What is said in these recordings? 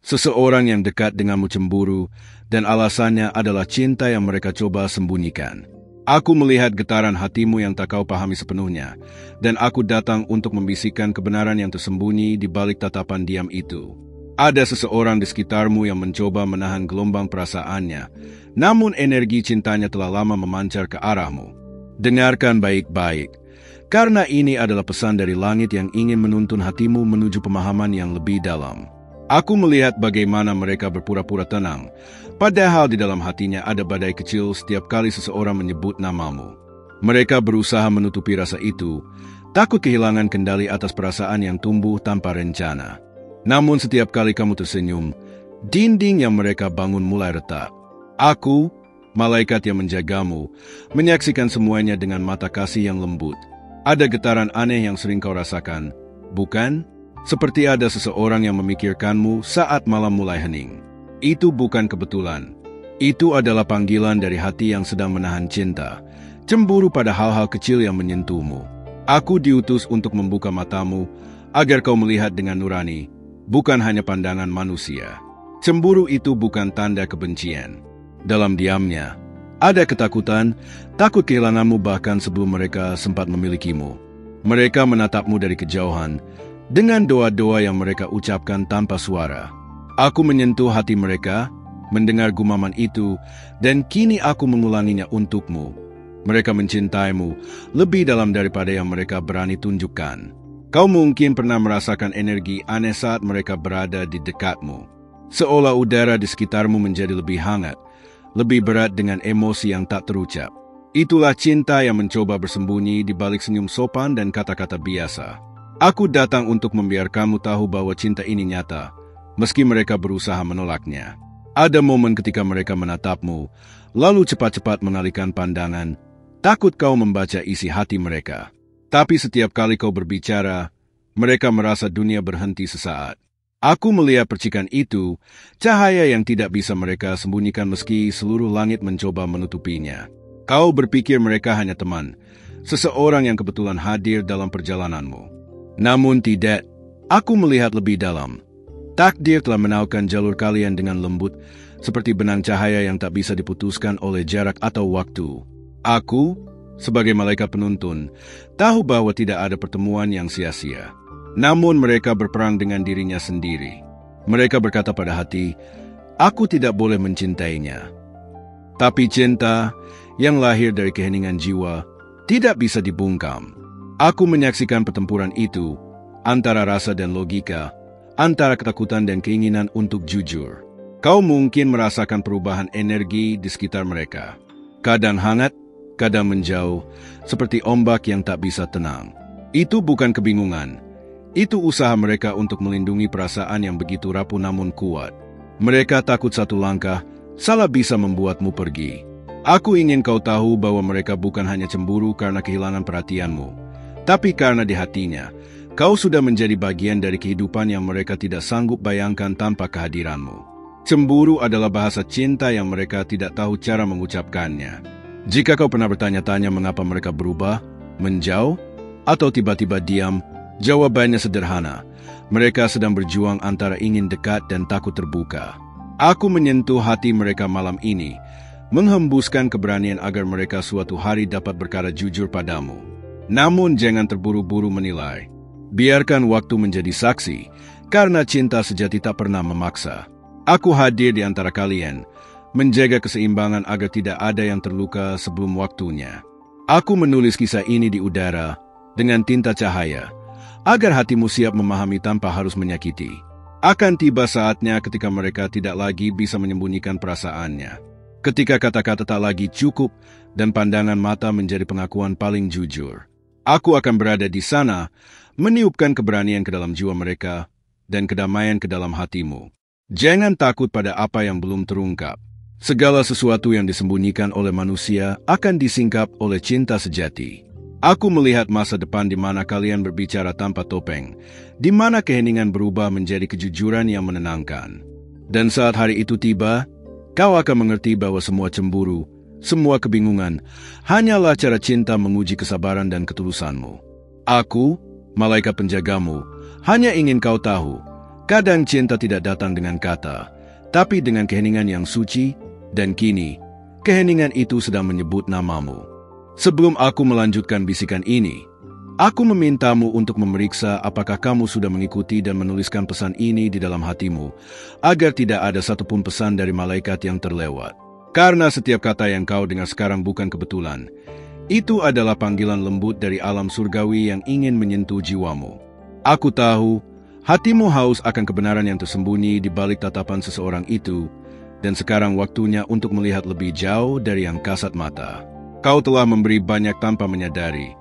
Seseorang yang dekat denganmu cemburu, dan alasannya adalah cinta yang mereka coba sembunyikan. Aku melihat getaran hatimu yang tak kau pahami sepenuhnya, dan aku datang untuk membisikkan kebenaran yang tersembunyi di balik tatapan diam itu. Ada seseorang di sekitarmu yang mencoba menahan gelombang perasaannya, namun energi cintanya telah lama memancar ke arahmu. Dengarkan baik-baik, karena ini adalah pesan dari langit yang ingin menuntun hatimu menuju pemahaman yang lebih dalam. Aku melihat bagaimana mereka berpura-pura tenang, padahal di dalam hatinya ada badai kecil setiap kali seseorang menyebut namamu. Mereka berusaha menutupi rasa itu, takut kehilangan kendali atas perasaan yang tumbuh tanpa rencana. Namun setiap kali kamu tersenyum, dinding yang mereka bangun mulai retak. Aku, malaikat yang menjagamu, menyaksikan semuanya dengan mata kasih yang lembut. Ada getaran aneh yang sering kau rasakan, bukan? Seperti ada seseorang yang memikirkanmu saat malam mulai hening. Itu bukan kebetulan. Itu adalah panggilan dari hati yang sedang menahan cinta, cemburu pada hal-hal kecil yang menyentuhmu. Aku diutus untuk membuka matamu, agar kau melihat dengan nurani, bukan hanya pandangan manusia. Cemburu itu bukan tanda kebencian. Dalam diamnya, ada ketakutan, takut kehilanganmu bahkan sebelum mereka sempat memilikimu. Mereka menatapmu dari kejauhan, dengan doa-doa yang mereka ucapkan tanpa suara. Aku menyentuh hati mereka, mendengar gumaman itu, dan kini aku mengulanginya untukmu. Mereka mencintaimu lebih dalam daripada yang mereka berani tunjukkan. Kau mungkin pernah merasakan energi aneh saat mereka berada di dekatmu. Seolah udara di sekitarmu menjadi lebih hangat, lebih berat dengan emosi yang tak terucap. Itulah cinta yang mencoba bersembunyi di balik senyum sopan dan kata-kata biasa. Aku datang untuk membiarkanmu tahu bahwa cinta ini nyata, meski mereka berusaha menolaknya. Ada momen ketika mereka menatapmu, lalu cepat-cepat mengalihkan pandangan, takut kau membaca isi hati mereka. Tapi setiap kali kau berbicara, mereka merasa dunia berhenti sesaat. Aku melihat percikan itu, cahaya yang tidak bisa mereka sembunyikan meski seluruh langit mencoba menutupinya. Kau berpikir mereka hanya teman, seseorang yang kebetulan hadir dalam perjalananmu. Namun tidak, aku melihat lebih dalam. Takdir telah menaukkan jalur kalian dengan lembut, seperti benang cahaya yang tak bisa diputuskan oleh jarak atau waktu. Aku, sebagai malaikat penuntun, tahu bahwa tidak ada pertemuan yang sia-sia. Namun mereka berperang dengan dirinya sendiri. Mereka berkata pada hati, aku tidak boleh mencintainya. Tapi cinta, yang lahir dari keheningan jiwa, tidak bisa dibungkam. Aku menyaksikan pertempuran itu, antara rasa dan logika, antara ketakutan dan keinginan untuk jujur. Kau mungkin merasakan perubahan energi di sekitar mereka. Kadang hangat, kadang menjauh, seperti ombak yang tak bisa tenang. Itu bukan kebingungan. Itu usaha mereka untuk melindungi perasaan yang begitu rapuh namun kuat. Mereka takut satu langkah, salah bisa membuatmu pergi. Aku ingin kau tahu bahwa mereka bukan hanya cemburu karena kehilangan perhatianmu, tapi karena di hatinya, kau sudah menjadi bagian dari kehidupan yang mereka tidak sanggup bayangkan tanpa kehadiranmu. Cemburu adalah bahasa cinta yang mereka tidak tahu cara mengucapkannya. Jika kau pernah bertanya-tanya mengapa mereka berubah, menjauh, atau tiba-tiba diam, jawabannya sederhana. Mereka sedang berjuang antara ingin dekat dan takut terbuka. Aku menyentuh hati mereka malam ini, menghembuskan keberanian agar mereka suatu hari dapat berkata jujur padamu. Namun jangan terburu-buru menilai. Biarkan waktu menjadi saksi, karena cinta sejati tak pernah memaksa. Aku hadir di antara kalian, menjaga keseimbangan agar tidak ada yang terluka sebelum waktunya. Aku menulis kisah ini di udara, dengan tinta cahaya, agar hatimu siap memahami tanpa harus menyakiti. Akan tiba saatnya ketika mereka tidak lagi bisa menyembunyikan perasaannya. Ketika kata-kata tak lagi cukup, dan pandangan mata menjadi pengakuan paling jujur. Aku akan berada di sana, meniupkan keberanian ke dalam jiwa mereka, dan kedamaian ke dalam hatimu. Jangan takut pada apa yang belum terungkap. Segala sesuatu yang disembunyikan oleh manusia akan disingkap oleh cinta sejati. Aku melihat masa depan di mana kalian berbicara tanpa topeng, di mana keheningan berubah menjadi kejujuran yang menenangkan. Dan saat hari itu tiba, kau akan mengerti bahwa semua cemburu, semua kebingungan, hanyalah cara cinta menguji kesabaran dan ketulusanmu. Aku, malaikat penjagamu, hanya ingin kau tahu, Kadang cinta tidak datang dengan kata, tapi dengan keheningan yang suci, dan kini, keheningan itu sedang menyebut namamu. Sebelum aku melanjutkan bisikan ini, aku memintamu untuk memeriksa apakah kamu sudah mengikuti dan menuliskan pesan ini di dalam hatimu, agar tidak ada satupun pesan dari malaikat yang terlewat. Karena setiap kata yang kau dengar sekarang bukan kebetulan. Itu adalah panggilan lembut dari alam surgawi yang ingin menyentuh jiwamu. Aku tahu, hatimu haus akan kebenaran yang tersembunyi di balik tatapan seseorang itu, dan sekarang waktunya untuk melihat lebih jauh dari yang kasat mata. Kau telah memberi banyak tanpa menyadari,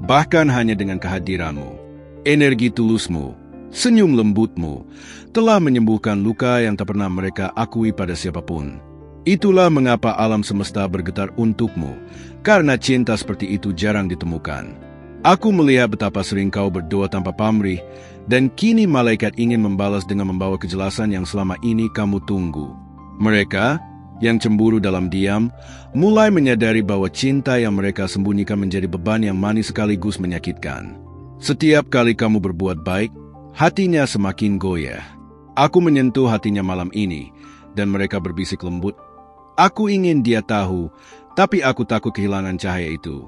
bahkan hanya dengan kehadiranmu. Energi tulusmu, senyum lembutmu, telah menyembuhkan luka yang tak pernah mereka akui pada siapapun. Itulah mengapa alam semesta bergetar untukmu, karena cinta seperti itu jarang ditemukan. Aku melihat betapa sering kau berdoa tanpa pamrih, dan kini malaikat ingin membalas dengan membawa kejelasan yang selama ini kamu tunggu. Mereka, yang cemburu dalam diam, mulai menyadari bahwa cinta yang mereka sembunyikan menjadi beban yang manis sekaligus menyakitkan. Setiap kali kamu berbuat baik, hatinya semakin goyah. Aku menyentuh hatinya malam ini, dan mereka berbisik lembut, "Aku ingin dia tahu, tapi aku takut kehilangan cahaya itu."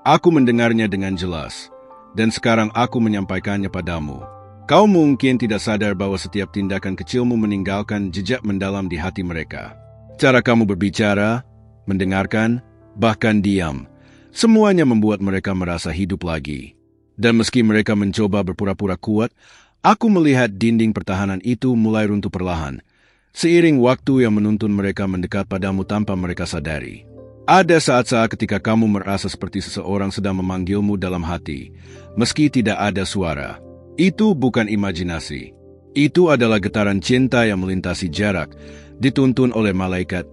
Aku mendengarnya dengan jelas, dan sekarang aku menyampaikannya padamu. Kau mungkin tidak sadar bahwa setiap tindakan kecilmu meninggalkan jejak mendalam di hati mereka. Cara kamu berbicara, mendengarkan, bahkan diam, semuanya membuat mereka merasa hidup lagi. Dan meski mereka mencoba berpura-pura kuat, aku melihat dinding pertahanan itu mulai runtuh perlahan, seiring waktu yang menuntun mereka mendekat padamu tanpa mereka sadari. Ada saat-saat ketika kamu merasa seperti seseorang sedang memanggilmu dalam hati, meski tidak ada suara. Itu bukan imajinasi. Itu adalah getaran cinta yang melintasi jarak, dituntun oleh malaikat,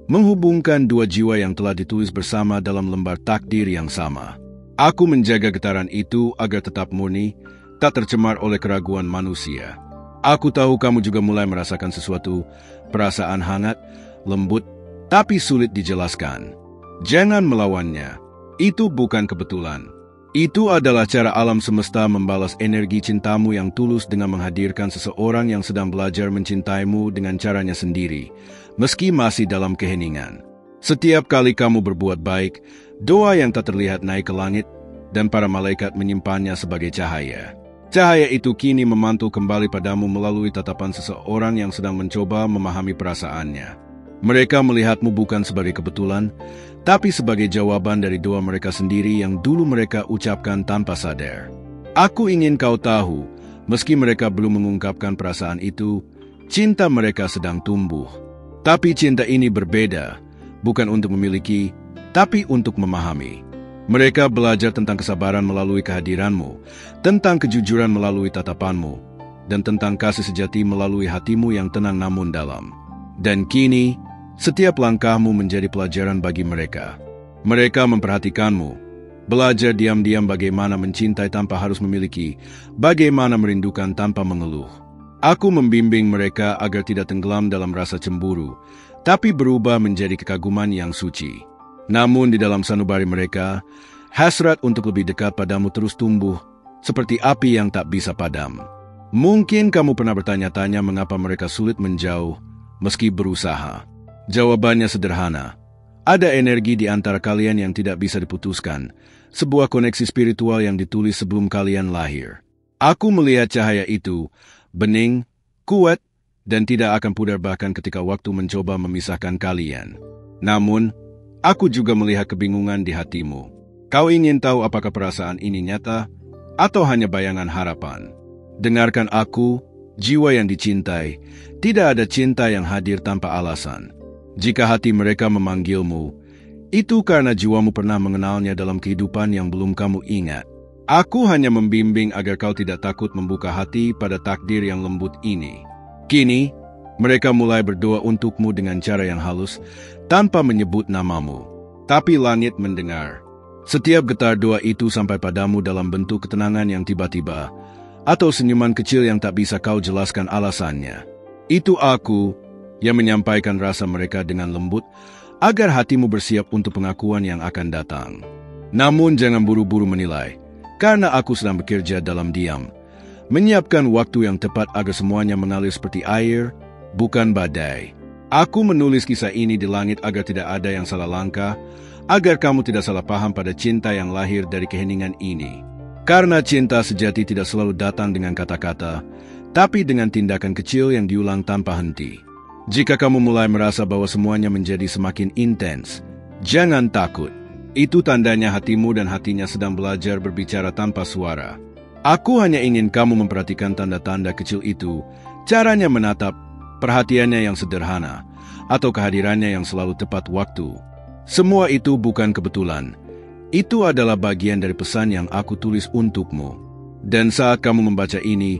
menghubungkan dua jiwa yang telah ditulis bersama dalam lembar takdir yang sama. Aku menjaga getaran itu agar tetap murni, tak tercemar oleh keraguan manusia. Aku tahu kamu juga mulai merasakan sesuatu, perasaan hangat, lembut, tapi sulit dijelaskan. Jangan melawannya. Itu bukan kebetulan. Itu adalah cara alam semesta membalas energi cintamu yang tulus dengan menghadirkan seseorang yang sedang belajar mencintaimu dengan caranya sendiri, meski masih dalam keheningan. Setiap kali kamu berbuat baik, doa yang tak terlihat naik ke langit, dan para malaikat menyimpannya sebagai cahaya. Cahaya itu kini memantul kembali padamu melalui tatapan seseorang yang sedang mencoba memahami perasaannya. Mereka melihatmu bukan sebagai kebetulan, tapi sebagai jawaban dari doa mereka sendiri yang dulu mereka ucapkan tanpa sadar. Aku ingin kau tahu, meski mereka belum mengungkapkan perasaan itu, cinta mereka sedang tumbuh. Tapi cinta ini berbeda, bukan untuk memiliki, tapi untuk memahami. Mereka belajar tentang kesabaran melalui kehadiranmu, tentang kejujuran melalui tatapanmu, dan tentang kasih sejati melalui hatimu yang tenang namun dalam. Dan kini, setiap langkahmu menjadi pelajaran bagi mereka. Mereka memperhatikanmu, belajar diam-diam bagaimana mencintai tanpa harus memiliki, bagaimana merindukan tanpa mengeluh. Aku membimbing mereka agar tidak tenggelam dalam rasa cemburu, tapi berubah menjadi kekaguman yang suci. Namun di dalam sanubari mereka, hasrat untuk lebih dekat padamu terus tumbuh, seperti api yang tak bisa padam. Mungkin kamu pernah bertanya-tanya mengapa mereka sulit menjauh, meski berusaha. Jawabannya sederhana. Ada energi di antara kalian yang tidak bisa diputuskan, sebuah koneksi spiritual yang ditulis sebelum kalian lahir. Aku melihat cahaya itu, bening, kuat, dan tidak akan pudar bahkan ketika waktu mencoba memisahkan kalian. Namun, aku juga melihat kebingungan di hatimu. Kau ingin tahu apakah perasaan ini nyata atau hanya bayangan harapan. Dengarkan aku, jiwa yang dicintai. Tidak ada cinta yang hadir tanpa alasan. Jika hati mereka memanggilmu, itu karena jiwamu pernah mengenalnya dalam kehidupan yang belum kamu ingat. Aku hanya membimbing agar kau tidak takut membuka hati pada takdir yang lembut ini. Kini, mereka mulai berdoa untukmu dengan cara yang halus, tanpa menyebut namamu. Tapi langit mendengar. Setiap getar doa itu sampai padamu dalam bentuk ketenangan yang tiba-tiba, atau senyuman kecil yang tak bisa kau jelaskan alasannya. Itu aku yang menyampaikan rasa mereka dengan lembut, agar hatimu bersiap untuk pengakuan yang akan datang. Namun jangan buru-buru menilai, karena aku sedang bekerja dalam diam. Menyiapkan waktu yang tepat agar semuanya mengalir seperti air, bukan badai. Aku menulis kisah ini di langit agar tidak ada yang salah langkah, agar kamu tidak salah paham pada cinta yang lahir dari keheningan ini. Karena cinta sejati tidak selalu datang dengan kata-kata, tapi dengan tindakan kecil yang diulang tanpa henti. Jika kamu mulai merasa bahwa semuanya menjadi semakin intens, jangan takut. Itu tandanya hatimu dan hatinya sedang belajar berbicara tanpa suara. Aku hanya ingin kamu memperhatikan tanda-tanda kecil itu, caranya menatap, perhatiannya yang sederhana, atau kehadirannya yang selalu tepat waktu. Semua itu bukan kebetulan. Itu adalah bagian dari pesan yang aku tulis untukmu. Dan saat kamu membaca ini,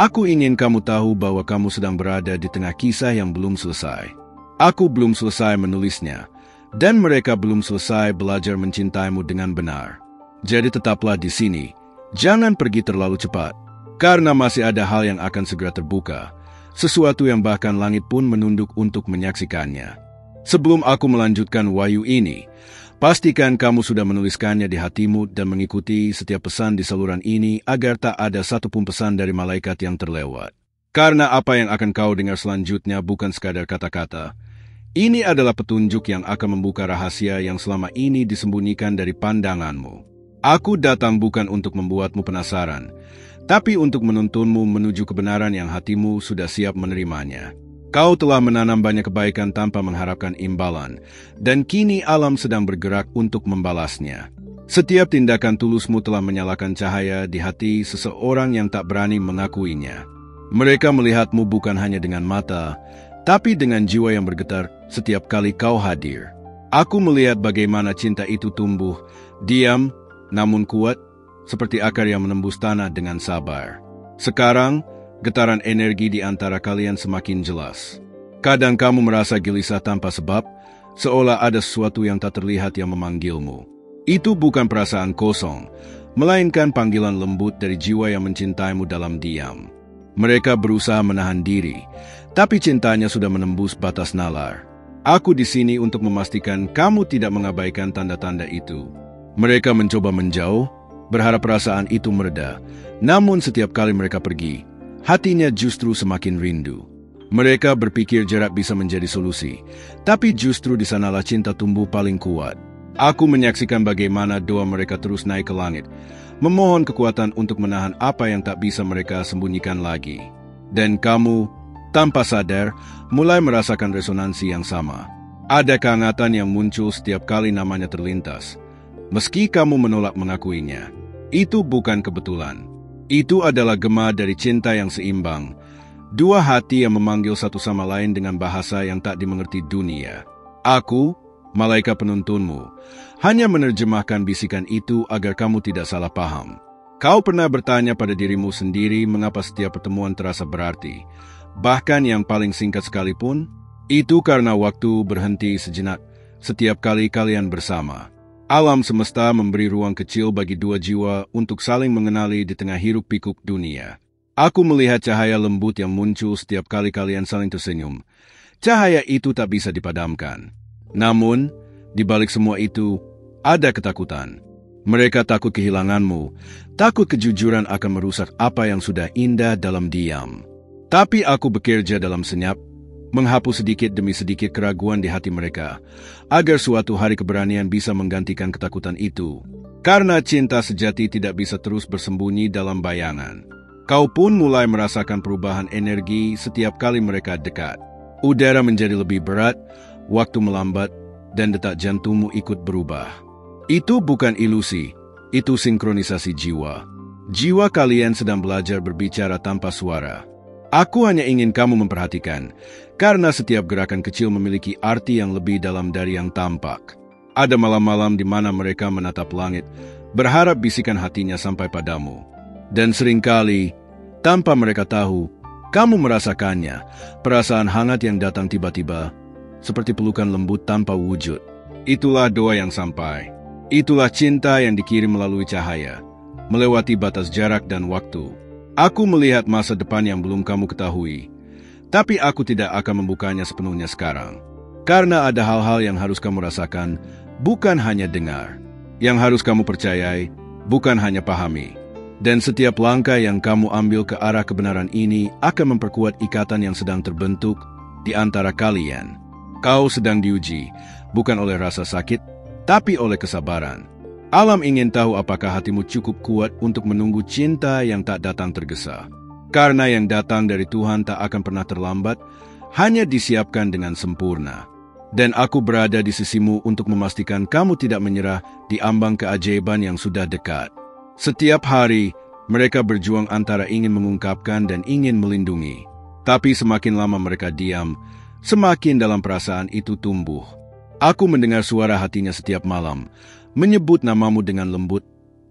aku ingin kamu tahu bahwa kamu sedang berada di tengah kisah yang belum selesai. Aku belum selesai menulisnya, dan mereka belum selesai belajar mencintaimu dengan benar. Jadi tetaplah di sini. Jangan pergi terlalu cepat, karena masih ada hal yang akan segera terbuka, sesuatu yang bahkan langit pun menunduk untuk menyaksikannya. Sebelum aku melanjutkan wahyu ini, pastikan kamu sudah menuliskannya di hatimu dan mengikuti setiap pesan di saluran ini agar tak ada satupun pesan dari malaikat yang terlewat. Karena apa yang akan kau dengar selanjutnya bukan sekadar kata-kata. Ini adalah petunjuk yang akan membuka rahasia yang selama ini disembunyikan dari pandanganmu. Aku datang bukan untuk membuatmu penasaran, tapi untuk menuntunmu menuju kebenaran yang hatimu sudah siap menerimanya. Kau telah menanam banyak kebaikan tanpa mengharapkan imbalan, dan kini alam sedang bergerak untuk membalasnya. Setiap tindakan tulusmu telah menyalakan cahaya di hati seseorang yang tak berani mengakuinya. Mereka melihatmu bukan hanya dengan mata, tapi dengan jiwa yang bergetar setiap kali kau hadir. Aku melihat bagaimana cinta itu tumbuh, diam, namun kuat, seperti akar yang menembus tanah dengan sabar. Sekarang, getaran energi di antara kalian semakin jelas. Kadang kamu merasa gelisah tanpa sebab, seolah ada sesuatu yang tak terlihat yang memanggilmu. Itu bukan perasaan kosong, melainkan panggilan lembut dari jiwa yang mencintaimu dalam diam. Mereka berusaha menahan diri, tapi cintanya sudah menembus batas nalar. Aku di sini untuk memastikan kamu tidak mengabaikan tanda-tanda itu. Mereka mencoba menjauh, berharap perasaan itu mereda, namun setiap kali mereka pergi, hatinya justru semakin rindu. Mereka berpikir jarak bisa menjadi solusi, tapi justru di sanalah cinta tumbuh paling kuat. Aku menyaksikan bagaimana doa mereka terus naik ke langit, memohon kekuatan untuk menahan apa yang tak bisa mereka sembunyikan lagi. Dan kamu, tanpa sadar, mulai merasakan resonansi yang sama. Ada kehangatan yang muncul setiap kali namanya terlintas. Meski kamu menolak mengakuinya, itu bukan kebetulan. Itu adalah gema dari cinta yang seimbang. Dua hati yang memanggil satu sama lain dengan bahasa yang tak dimengerti dunia. Aku, malaikat penuntunmu, hanya menerjemahkan bisikan itu agar kamu tidak salah paham. Kau pernah bertanya pada dirimu sendiri mengapa setiap pertemuan terasa berarti, bahkan yang paling singkat sekalipun? Itu karena waktu berhenti sejenak setiap kali kalian bersama. Alam semesta memberi ruang kecil bagi dua jiwa untuk saling mengenali di tengah hiruk-pikuk dunia. Aku melihat cahaya lembut yang muncul setiap kali kalian saling tersenyum. Cahaya itu tak bisa dipadamkan. Namun, di balik semua itu, ada ketakutan. Mereka takut kehilanganmu, takut kejujuran akan merusak apa yang sudah indah dalam diam. Tapi aku bekerja dalam senyap, menghapus sedikit demi sedikit keraguan di hati mereka, agar suatu hari keberanian bisa menggantikan ketakutan itu. Karena cinta sejati tidak bisa terus bersembunyi dalam bayangan. Kau pun mulai merasakan perubahan energi setiap kali mereka dekat. Udara menjadi lebih berat, waktu melambat, dan detak jantungmu ikut berubah. Itu bukan ilusi, itu sinkronisasi jiwa. Jiwa kalian sedang belajar berbicara tanpa suara. Aku hanya ingin kamu memperhatikan, karena setiap gerakan kecil memiliki arti yang lebih dalam dari yang tampak. Ada malam-malam di mana mereka menatap langit, berharap bisikan hatinya sampai padamu. Dan seringkali, tanpa mereka tahu, kamu merasakannya, perasaan hangat yang datang tiba-tiba, seperti pelukan lembut tanpa wujud. Itulah doa yang sampai. Itulah cinta yang dikirim melalui cahaya, melewati batas jarak dan waktu. Aku melihat masa depan yang belum kamu ketahui, tapi aku tidak akan membukanya sepenuhnya sekarang. Karena ada hal-hal yang harus kamu rasakan, bukan hanya dengar. Yang harus kamu percayai, bukan hanya pahami. Dan setiap langkah yang kamu ambil ke arah kebenaran ini akan memperkuat ikatan yang sedang terbentuk di antara kalian. Kau sedang diuji, bukan oleh rasa sakit, tapi oleh kesabaran. Alam ingin tahu apakah hatimu cukup kuat untuk menunggu cinta yang tak datang tergesa. Karena yang datang dari Tuhan tak akan pernah terlambat, hanya disiapkan dengan sempurna. Dan aku berada di sisimu untuk memastikan kamu tidak menyerah di ambang keajaiban yang sudah dekat. Setiap hari, mereka berjuang antara ingin mengungkapkan dan ingin melindungi. Tapi semakin lama mereka diam, semakin dalam perasaan itu tumbuh. Aku mendengar suara hatinya setiap malam, menyebut namamu dengan lembut,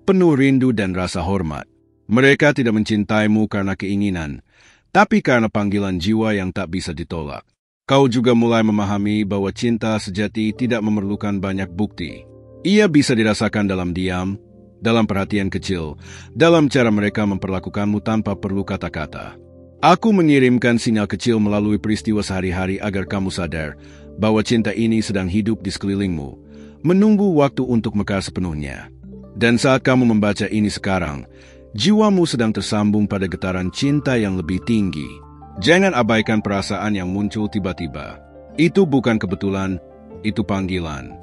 penuh rindu dan rasa hormat. Mereka tidak mencintaimu karena keinginan, tapi karena panggilan jiwa yang tak bisa ditolak. Kau juga mulai memahami bahwa cinta sejati tidak memerlukan banyak bukti. Ia bisa dirasakan dalam diam, dalam perhatian kecil, dalam cara mereka memperlakukanmu tanpa perlu kata-kata. Aku mengirimkan sinyal kecil melalui peristiwa sehari-hari agar kamu sadar bahwa cinta ini sedang hidup di sekelilingmu, menunggu waktu untuk mekar sepenuhnya. Dan saat kamu membaca ini sekarang, jiwamu sedang tersambung pada getaran cinta yang lebih tinggi. Jangan abaikan perasaan yang muncul tiba-tiba. Itu bukan kebetulan, itu panggilan.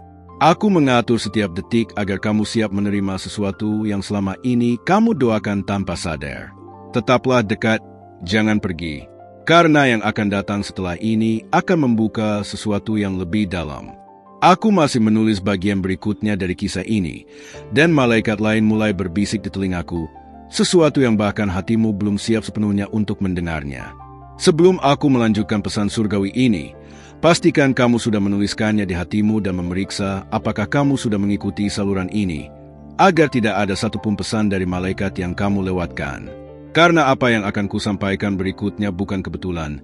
Aku mengatur setiap detik agar kamu siap menerima sesuatu yang selama ini kamu doakan tanpa sadar. Tetaplah dekat, jangan pergi. Karena yang akan datang setelah ini akan membuka sesuatu yang lebih dalam. Aku masih menulis bagian berikutnya dari kisah ini, dan malaikat lain mulai berbisik di telingaku, sesuatu yang bahkan hatimu belum siap sepenuhnya untuk mendengarnya. Sebelum aku melanjutkan pesan surgawi ini, pastikan kamu sudah menuliskannya di hatimu dan memeriksa apakah kamu sudah mengikuti saluran ini, agar tidak ada satupun pesan dari malaikat yang kamu lewatkan. Karena apa yang akan kusampaikan berikutnya bukan kebetulan.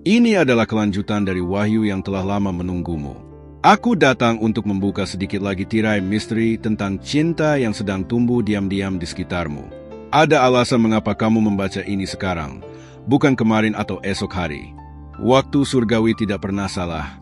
Ini adalah kelanjutan dari wahyu yang telah lama menunggumu. Aku datang untuk membuka sedikit lagi tirai misteri tentang cinta yang sedang tumbuh diam-diam di sekitarmu. Ada alasan mengapa kamu membaca ini sekarang, bukan kemarin atau esok hari. Waktu surgawi tidak pernah salah.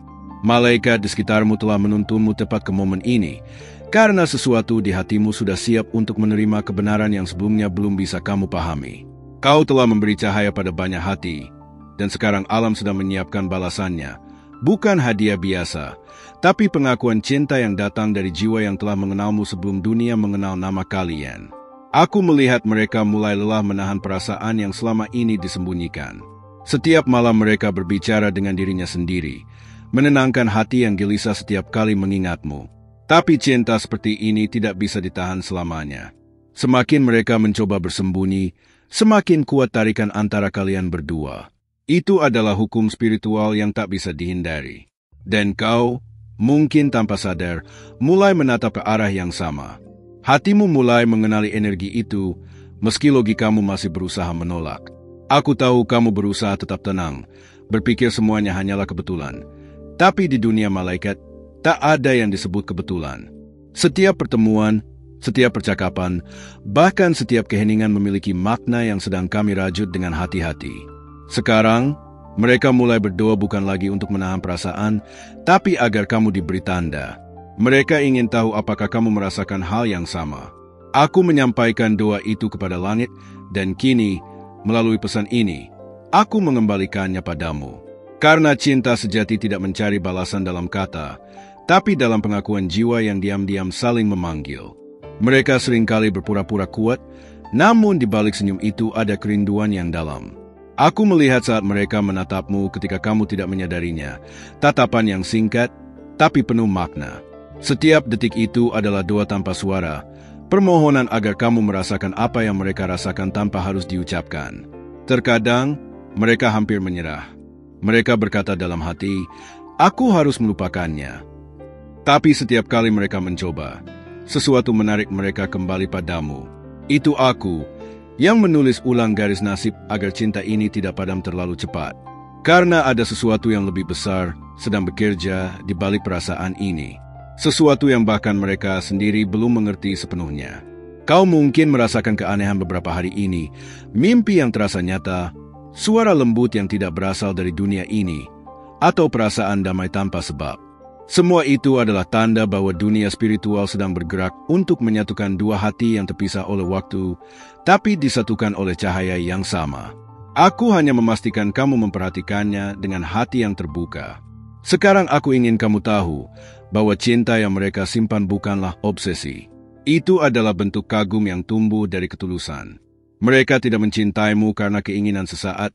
Malaikat di sekitarmu telah menuntunmu tepat ke momen ini, karena sesuatu di hatimu sudah siap untuk menerima kebenaran yang sebelumnya belum bisa kamu pahami. Kau telah memberi cahaya pada banyak hati, dan sekarang alam sedang menyiapkan balasannya. Bukan hadiah biasa, tapi pengakuan cinta yang datang dari jiwa yang telah mengenalmu sebelum dunia mengenal nama kalian. Aku melihat mereka mulai lelah menahan perasaan yang selama ini disembunyikan. Setiap malam mereka berbicara dengan dirinya sendiri, menenangkan hati yang gelisah setiap kali mengingatmu. Tapi cinta seperti ini tidak bisa ditahan selamanya. Semakin mereka mencoba bersembunyi, semakin kuat tarikan antara kalian berdua. Itu adalah hukum spiritual yang tak bisa dihindari. Dan kau, mungkin tanpa sadar, mulai menatap ke arah yang sama. Hatimu mulai mengenali energi itu, meski logikamu masih berusaha menolak. Aku tahu kamu berusaha tetap tenang, berpikir semuanya hanyalah kebetulan. Tapi di dunia malaikat, tak ada yang disebut kebetulan. Setiap pertemuan, setiap percakapan, bahkan setiap keheningan memiliki makna yang sedang kami rajut dengan hati-hati. Sekarang, mereka mulai berdoa bukan lagi untuk menahan perasaan, tapi agar kamu diberi tanda. Mereka ingin tahu apakah kamu merasakan hal yang sama. Aku menyampaikan doa itu kepada langit, dan kini, melalui pesan ini, aku mengembalikannya padamu. Karena cinta sejati tidak mencari balasan dalam kata, tapi dalam pengakuan jiwa yang diam-diam saling memanggil. Mereka seringkali berpura-pura kuat, namun di balik senyum itu ada kerinduan yang dalam. Aku melihat saat mereka menatapmu ketika kamu tidak menyadarinya, tatapan yang singkat, tapi penuh makna. Setiap detik itu adalah doa tanpa suara, permohonan agar kamu merasakan apa yang mereka rasakan tanpa harus diucapkan. Terkadang, mereka hampir menyerah. Mereka berkata dalam hati, aku harus melupakannya. Tapi setiap kali mereka mencoba, sesuatu menarik mereka kembali padamu. Itu aku, yang menulis ulang garis nasib agar cinta ini tidak padam terlalu cepat. Karena ada sesuatu yang lebih besar sedang bekerja di balik perasaan ini. Sesuatu yang bahkan mereka sendiri belum mengerti sepenuhnya. Kau mungkin merasakan keanehan beberapa hari ini, mimpi yang terasa nyata, suara lembut yang tidak berasal dari dunia ini, atau perasaan damai tanpa sebab. Semua itu adalah tanda bahwa dunia spiritual sedang bergerak untuk menyatukan dua hati yang terpisah oleh waktu, tapi disatukan oleh cahaya yang sama. Aku hanya memastikan kamu memperhatikannya dengan hati yang terbuka. Sekarang aku ingin kamu tahu bahwa cinta yang mereka simpan bukanlah obsesi. Itu adalah bentuk kagum yang tumbuh dari ketulusan. Mereka tidak mencintaimu karena keinginan sesaat,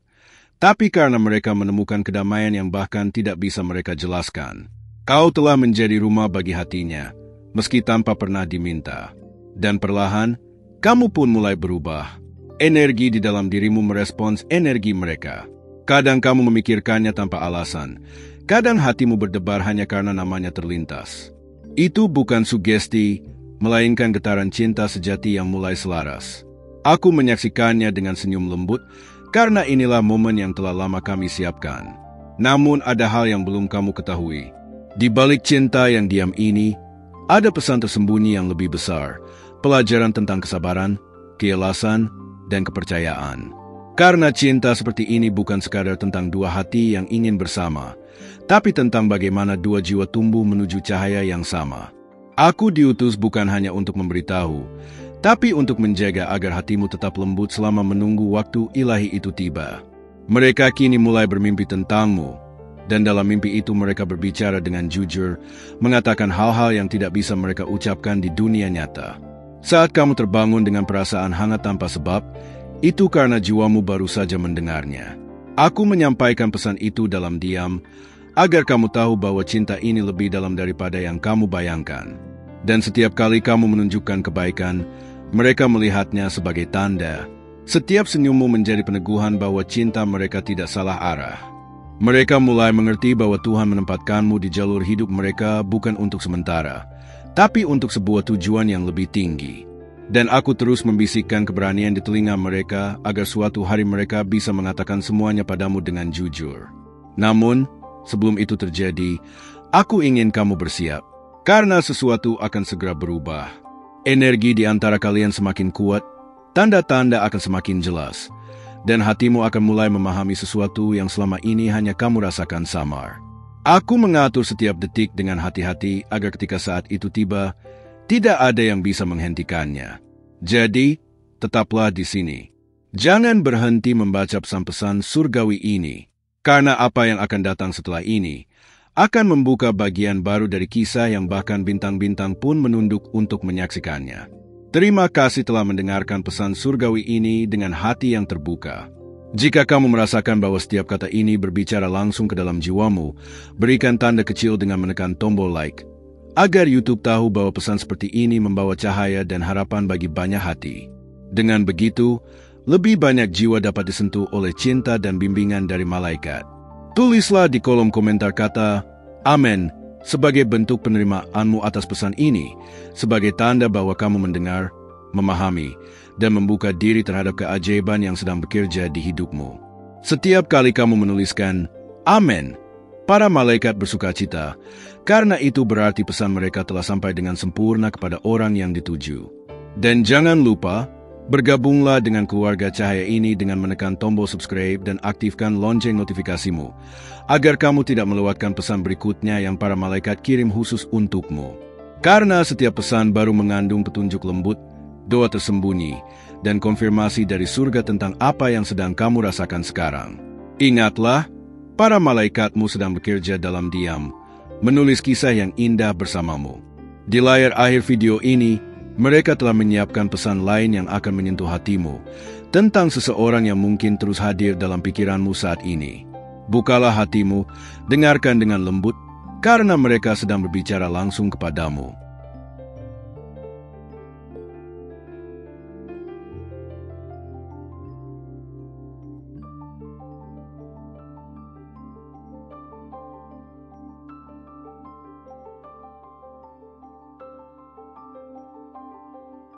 tapi karena mereka menemukan kedamaian yang bahkan tidak bisa mereka jelaskan. Kau telah menjadi rumah bagi hatinya, meski tanpa pernah diminta. Dan perlahan, kamu pun mulai berubah. Energi di dalam dirimu merespons energi mereka. Kadang kamu memikirkannya tanpa alasan. Kadang hatimu berdebar hanya karena namanya terlintas. Itu bukan sugesti, melainkan getaran cinta sejati yang mulai selaras. Aku menyaksikannya dengan senyum lembut, karena inilah momen yang telah lama kami siapkan. Namun ada hal yang belum kamu ketahui. Di balik cinta yang diam ini, ada pesan tersembunyi yang lebih besar, pelajaran tentang kesabaran, keikhlasan, dan kepercayaan. Karena cinta seperti ini bukan sekadar tentang dua hati yang ingin bersama, tapi tentang bagaimana dua jiwa tumbuh menuju cahaya yang sama. Aku diutus bukan hanya untuk memberitahu, tapi untuk menjaga agar hatimu tetap lembut selama menunggu waktu ilahi itu tiba. Mereka kini mulai bermimpi tentangmu, dan dalam mimpi itu mereka berbicara dengan jujur, mengatakan hal-hal yang tidak bisa mereka ucapkan di dunia nyata. Saat kamu terbangun dengan perasaan hangat tanpa sebab, itu karena jiwamu baru saja mendengarnya. Aku menyampaikan pesan itu dalam diam, agar kamu tahu bahwa cinta ini lebih dalam daripada yang kamu bayangkan. Dan setiap kali kamu menunjukkan kebaikan, mereka melihatnya sebagai tanda. Setiap senyummu menjadi peneguhan bahwa cinta mereka tidak salah arah. Mereka mulai mengerti bahwa Tuhan menempatkanmu di jalur hidup mereka bukan untuk sementara, tapi untuk sebuah tujuan yang lebih tinggi. Dan aku terus membisikkan keberanian di telinga mereka agar suatu hari mereka bisa mengatakan semuanya padamu dengan jujur. Namun, sebelum itu terjadi, aku ingin kamu bersiap, karena sesuatu akan segera berubah. Energi di antara kalian semakin kuat, tanda-tanda akan semakin jelas, dan hatimu akan mulai memahami sesuatu yang selama ini hanya kamu rasakan samar. Aku mengatur setiap detik dengan hati-hati agar ketika saat itu tiba, tidak ada yang bisa menghentikannya. Jadi, tetaplah di sini. Jangan berhenti membaca pesan-pesan surgawi ini, karena apa yang akan datang setelah ini akan membuka bagian baru dari kisah yang bahkan bintang-bintang pun menunduk untuk menyaksikannya. Terima kasih telah mendengarkan pesan surgawi ini dengan hati yang terbuka. Jika kamu merasakan bahwa setiap kata ini berbicara langsung ke dalam jiwamu, berikan tanda kecil dengan menekan tombol like, agar YouTube tahu bahwa pesan seperti ini membawa cahaya dan harapan bagi banyak hati. Dengan begitu, lebih banyak jiwa dapat disentuh oleh cinta dan bimbingan dari malaikat. Tulislah di kolom komentar kata, Amin, sebagai bentuk penerimaanmu atas pesan ini, sebagai tanda bahwa kamu mendengar, memahami, dan membuka diri terhadap keajaiban yang sedang bekerja di hidupmu. Setiap kali kamu menuliskan, Amin, para malaikat bersukacita, karena itu berarti pesan mereka telah sampai dengan sempurna kepada orang yang dituju. Dan jangan lupa, bergabunglah dengan keluarga cahaya ini dengan menekan tombol subscribe dan aktifkan lonceng notifikasimu, agar kamu tidak melewatkan pesan berikutnya yang para malaikat kirim khusus untukmu. Karena setiap pesan baru mengandung petunjuk lembut, doa tersembunyi, dan konfirmasi dari surga tentang apa yang sedang kamu rasakan sekarang. Ingatlah, para malaikatmu sedang bekerja dalam diam, menulis kisah yang indah bersamamu. Di layar akhir video ini, mereka telah menyiapkan pesan lain yang akan menyentuh hatimu, tentang seseorang yang mungkin terus hadir dalam pikiranmu saat ini. Bukalah hatimu, dengarkan dengan lembut, karena mereka sedang berbicara langsung kepadamu.